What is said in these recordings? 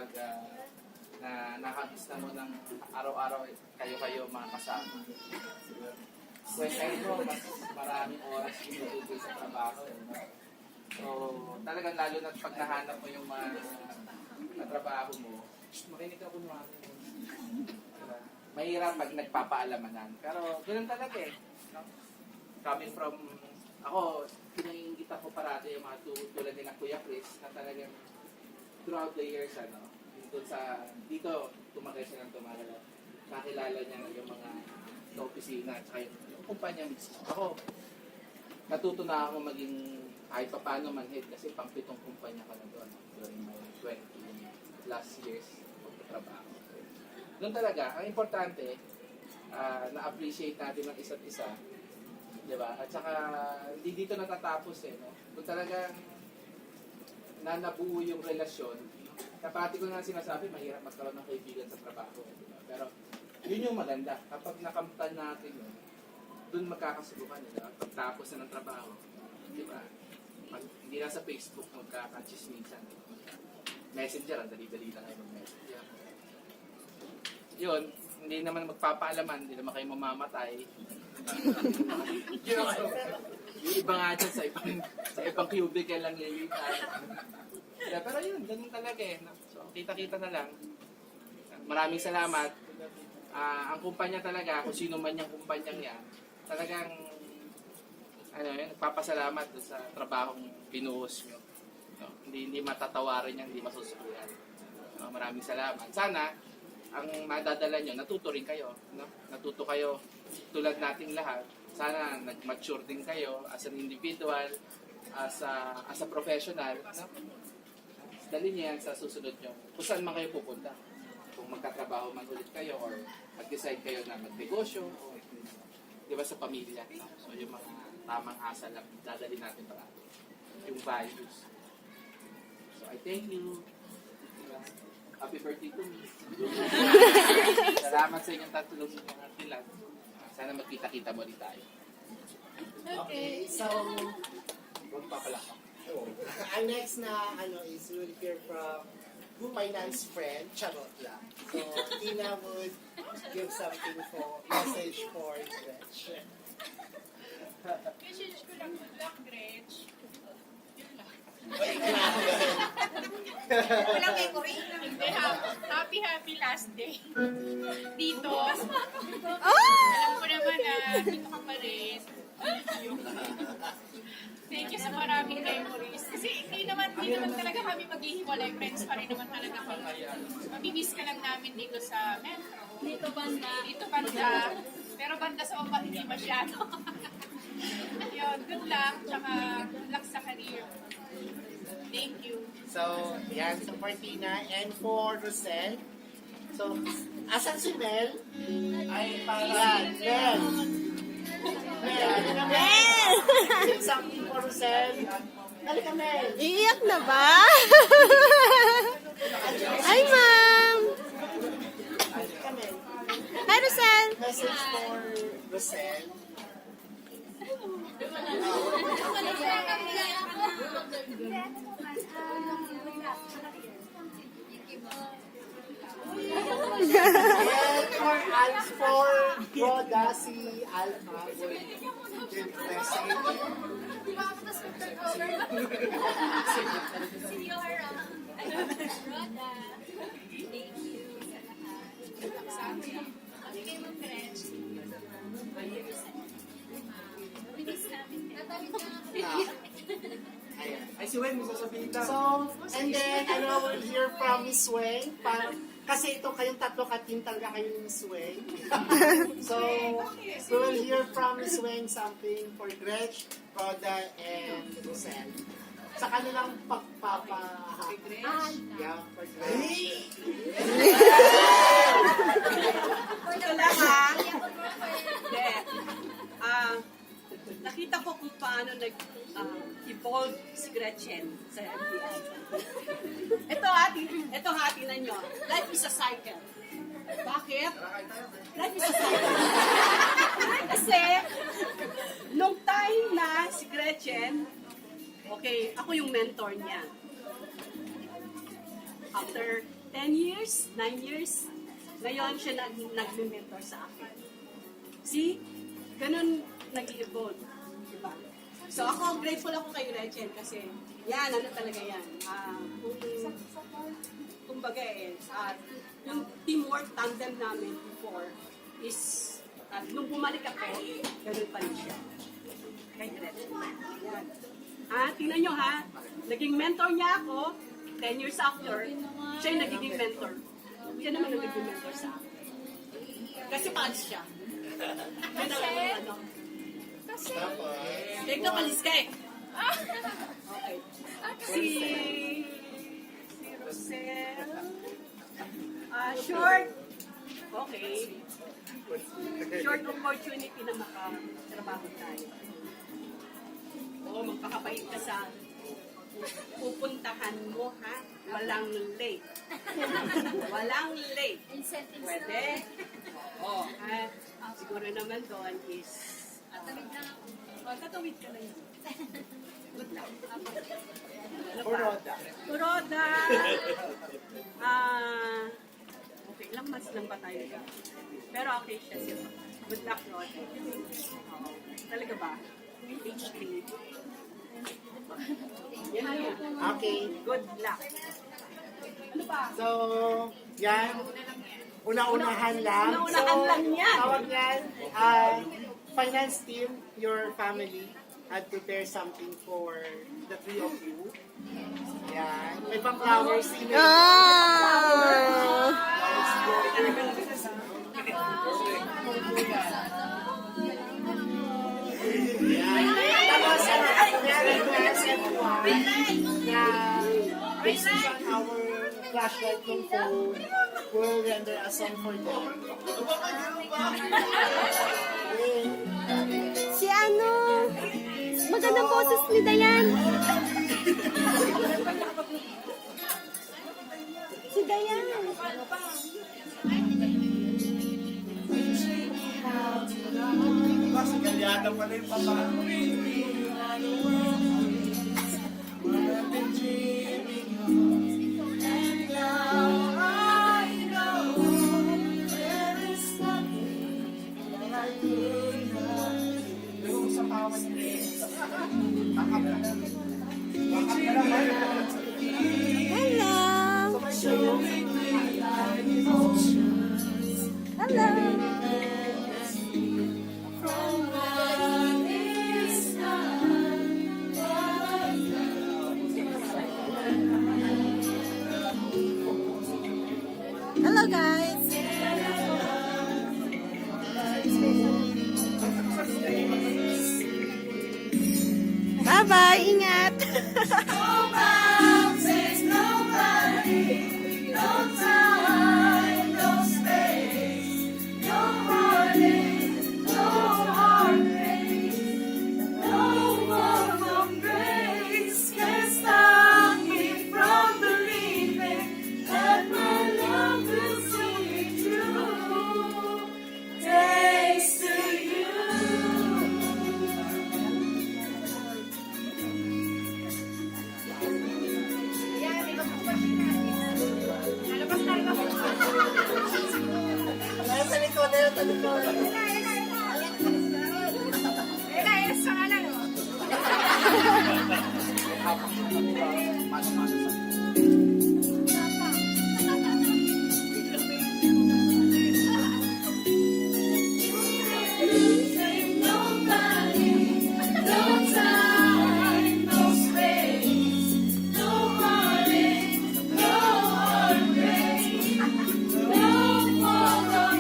pag na nakabista mo ng araw-araw kayo mga kasama. Well, kayo mo, mas maraming oras pinutugol sa trabaho. So, talagang lalo na pag nahanap mo yung mga trabaho mo, makinig ka kunwari. Mahirap pag nagpapaalaman. Pero ganoon talaga eh. No? Coming from, ako, pinaiingit ako parati yung mga tulad nila Kuya Chris na talagang throughout the years, dito tumakay siya ng tumakala. Nakilala niya yung mga sa opisina at saka yung kumpanya mismo. Ako, natuto na ako maging kahit pa paano manhead kasi pang 7 kumpanya ko na doon during my 20 last years of trabaho. Doon talaga, ang importante, na-appreciate natin ang isa't isa. Diba? At saka, hindi dito natatapos eh. No? Kung talagang nabuo yung relasyon, kapati ko nga sinasabi, mahirap magkaroon ng kaibigan sa trabaho. Diba? Pero, yun yung maganda. Kapag nakamtan natin yun, doon magkakasubukan. Diba? Pagtapos na ng trabaho, diba? Hindi na sa Facebook magkakachismisan. Messenger, ang dali-dali lang kayo mag-messenger. Yun, hindi naman magpapaalaman, hindi naman kayo mamamatay. Yung iba nga dyan sa ibang cubicle lang lilitan. Pero yun, ganun talaga eh. So, kita-kita na lang. Maraming salamat. Ang kumpanya talaga, kung sino man yung kumpanyang yan, talagang nagpapasalamat sa trabahong binuhos nyo. No? Hindi matatawarin yan, hindi masusukuyan. Maraming salamat. Sana, ang madadala nyo, natuto rin kayo. No? Natuto kayo tulad nating lahat. Sana nag-mature din kayo as an individual, as a professional. No? Dali niya yan sa susunod nyo. Kung saan man kayo pupunta. Kung magkatrabaho man ulit kayo or mag-decide kayo na magnegosyo o di ba sa pamilya. No? So yung mga tamang asal lang dadali natin para yung values. So I thank you. Diba? Happy birthday to me. Salamat sa inyong tatulong mga kilat. Sana magkita-kita mo rin tayo. Okay, so Magpapalakpak. ang next na is we'll hear from finance friend, Charot lang. So Tina would give something for message for Gretchen. Message ko lang, good luck, Gretch. Yun lang. Walang may kuri. Hindi, happy last day. Dito. Alam ko naman na dito ka pa rin. Thank you sa maraming memories. Kasi hindi naman talaga kami maghihiwalay. Friends pa rin naman talaga kami. Mamimiss ka lang namin dito sa metro. Dito banda. Pero banda sa baba hindi masyado. Yun, good luck. Tsaka good luck sa career. Thank you. So, yan, so for Tina and for Rosel. So, asan si Mel? Ay, para Mel. Mel! Say something for Rosel. Halika, Mel. Iiyak na ba? Hi, ma'am! Halika, Mel. Hi, Rosel! Message for Rosel. And for Roda, si Alpha will give message. Senyora. Roda. Thank you sa lahat. Bigay mo, Gretch. Bilis namin. Natawid ka nga. Ay, si Wen, sasabihin lang. So, and then, we'll hear from Miss Weng. Kasi ito kayong tatlo ka-team talaga kayo ni Miss Weng. So, we will hear from Miss Weng something for Gretch, Roda, and Rosel. Sa kanilang Yeah, for Gretch. Ito lang ha. Nakita ko kung paano nag-evolve si Gretchen sa MBI. Ito tingnan nyo. Life is a cycle. Bakit? Life is a cycle. Kasi, nung time na si Gretchen, okay, ako yung mentor niya. After 10 years, 9 years, ngayon siya nag-mentor sa akin. See? Ganun nag-evolve. Diba? So ako, grateful ako kay Gretchen kasi yan, ano talaga yan. Kumbaga yung teamwork tandem namin before is, nung bumalik ako, ganun pa rin siya. Kay Gretchen. Yan. Tingnan nyo ha, naging mentor niya ako, 10 years after, siya yung nagiging mentor. Siya naman ang naging mentor sa akin. Kasi paano siya? Kasi, Kaya ka palis ka eh. Okay. Si Rosel. Short. Okay. Short opportunity na makatrabaho tayo. Oo, magpakabait ka sa pupuntahan mo, ha? Walang late. Walang late. Incentives. Pwede? Oo. Siguro naman doon is... tatawid ka lang. Good luck. Kuroda. Kuroda. Okay, ilang months lang ba tayo ka? Pero okay siya siya. Good luck, Roda. Talaga ba? HP. Yan na yan. Okay. Good luck. Ano ba? So, yan. Una-unahan lang. Una-unahan lang yan. Tawag yan, finance team, your family had prepared something for the three of you. Yan. May pang-flowers. Tapos, request everyone na based on our flashlight ng phone will render a song for them. Si ano? Magandang boses ni Dayan. Si Dayan. Kasi galyada pala yung papa. Hello. Hello. Hello guys. Bye-bye. Ingat. Sa likod, sa likod.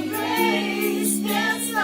Grace can't stop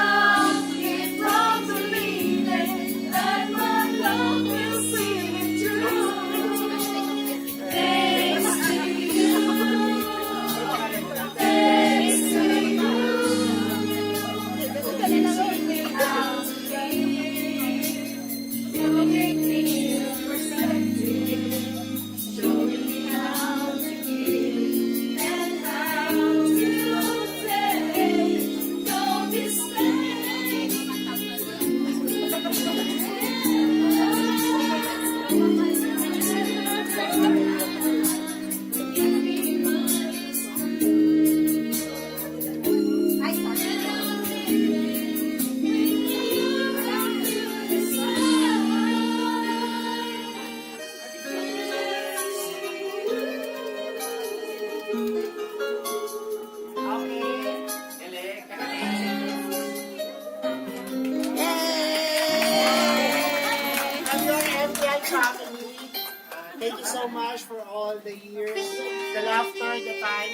after the time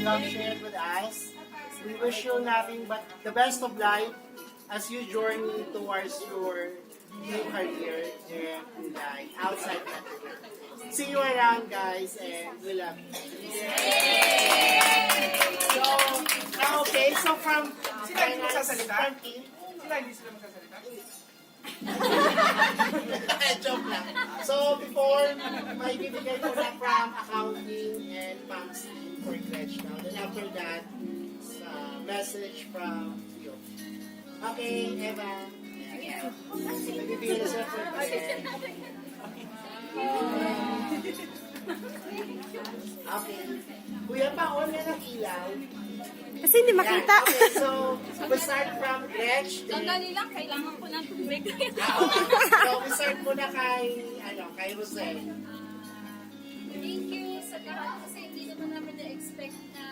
you have shared with us. We wish you nothing but the best of life as you journey towards your new career in life outside Metro. See you around, guys, and we love you. So, okay, so from Sila hindi magsasalita? from Kim, Sila hindi sila magsasalita? joke lang. So, before, may bibigay ko na from accounting and pumps for Gretch now. Then after that, message from you. Okay, Eva. Nagbibigay na siya for Gretch. Okay. Kuya, pa-on na ng ilaw. Kasi hindi makita. Yan. Okay, so, we'll start from Gretch. Then, Sandali lang, kailangan ko ng tubig. so, we'll start muna kay, kay Jose. Thank you sa lahat kasi hindi naman namin na-expect na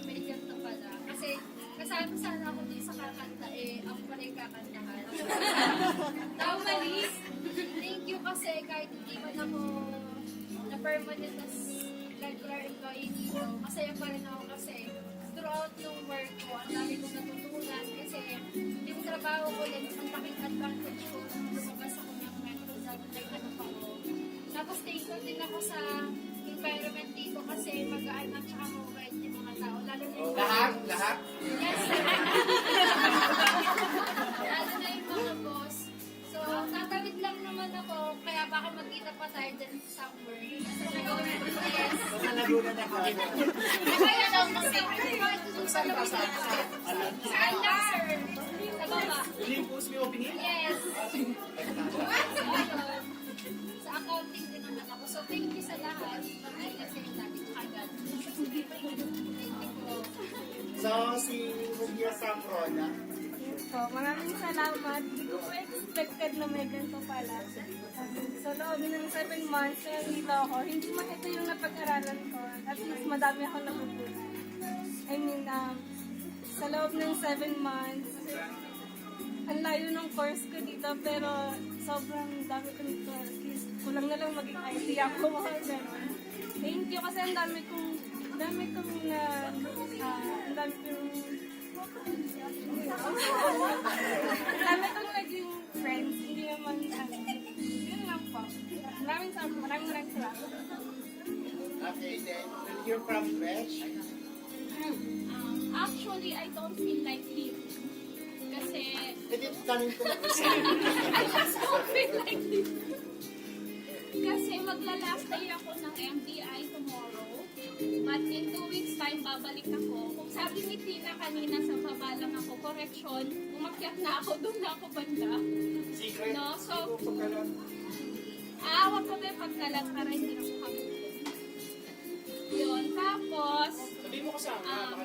may ganito pala. Kasi kasama sana ako din sa kakanta ako pala yung kakantahan. Mali. Thank you kasi kahit hindi man ako na permanent as regular employee dito, masaya pa rin ako kasi throughout yung work ko, ang dami kong natutunan kasi yung trabaho ko din, ang laking advantage ko nung lumabas ako ng metro sa nagtanong ako. Tapos thankful din ako sa environment dito kasi magaan at saka mabait yung mga tao. Lalo na yung Lahat? Yes. Lalo na yung mga boss. So, tatawid lang naman ako, kaya baka magkita pa tayo din somewhere. Yes. Sa Laguna na kami. Kaya daw kasi, saan lang, sir? Sa baba. Olympus, may opening? Yes. So, ayun. Sa accounting din naman ako. So, thank you sa lahat. Ay, kasi natin agad. Thank you po. So, si Mugya Samrola. So, maraming salamat. Hindi ko po expected na may ganito pala. Sa loob ng 7 months na dito ako, hindi man ito yung napag-aralan ko. At least madami ako natutunan. I mean, sa loob ng 7 months, ang layo ng course ko dito, pero sobrang dami ko nito. At least, kulang na lang maging IT ako, mga ganun. Thank you kasi ang dami kong naging friends, hindi naman yun lang po. Maraming salamat. Okay, then we'll hear from Gretch. Actually, I don't feel like leaving. Kasi, Hindi, tanong ko na I just don't feel like leaving. Kasi magla-last day ako ng MDI tomorrow. But in 2 weeks time, babalik ako. Kung sabi ni Tina kanina sa baba lang ako, correction, umakyat na ako, doon na ako banda. Secret? No? So, Pagkalan. aawag ko ba yung pagkalat para hindi na ako kami. Yun. Tapos, Sabihin mo kasama. Oo.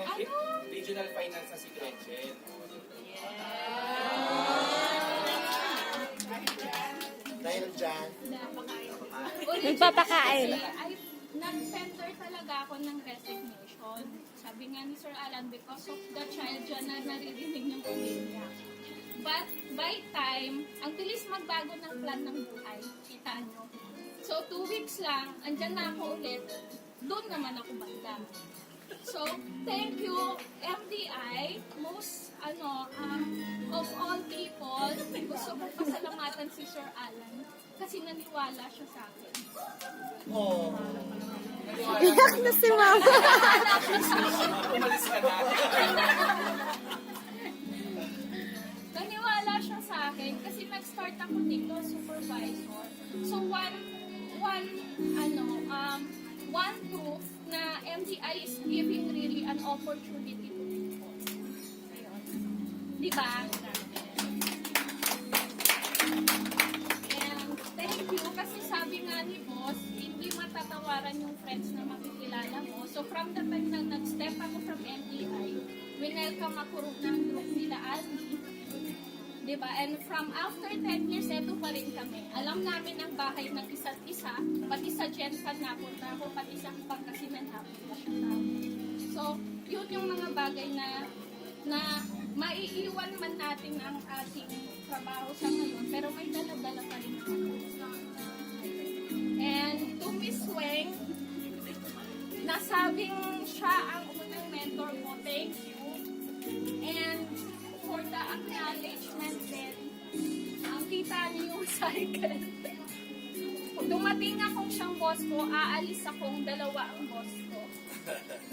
ano? Regional finance na si Gretchen. Dahil dyan, Nagpapakain. Ay, nag-tender talaga ako ng resignation. Sabi nga ni Sir Alan, because of the child dyan na naririnig ng pamilya. But by time, ang bilis magbago ng plan ng buhay. Kita nyo. So 2 weeks lang, andyan na ako ulit. Doon naman ako banda. So, thank you, MDI. Most, of all people, gusto kong pasalamatan si Sir Alan kasi naniwala siya sa akin. oh. Iyak na si Mama. Umalis ka na. Naniwala siya sa akin kasi nag-start ako dito, supervisor. So, one proof na MDI is giving really an opportunity to people. Ayun. Di ba? And thank you kasi sabi nga ni boss, hindi matatawaran yung friends na makikilala mo. So from the time na nag-step ako from MDI, winelcome ako ng group nila Aldi. Diba? And from after 10 years, eto pa rin kami. Alam namin ang bahay ng isa't isa, pati sa Gensan napunta ako, pati sa Pangasinan napunta siya. So, yun yung mga bagay na maiiwan man natin ang ating trabaho sa ngayon, pero may dala-dala pa rin ako. And to Miss Weng, nasabing siya ang unang mentor ko. Thank you. And for the acknowledgement din, ang kita niyo yung cycle. Kung dumating akong siyang boss ko, aalis akong dalawa ang boss ko.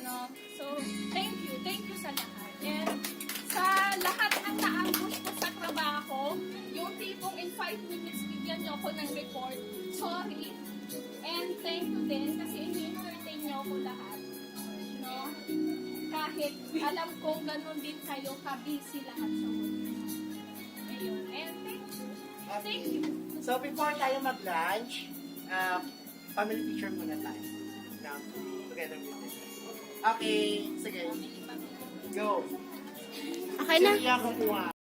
No? So, thank you sa lahat. And sa lahat ng na-ambush ko sa trabaho, yung tipong in 5 minutes bigyan niyo ako ng report, sorry. And thank you din kasi ini-entertain niyo ako lahat. No? Kahit alam kong ganun din kayo, ka-busy lahat sa work. Ayun. And thank you. Thank you. So before tayo mag-lunch, family picture muna tayo. Now, together with this. Okay, sige. Go. Okay na. Sige, kukuha.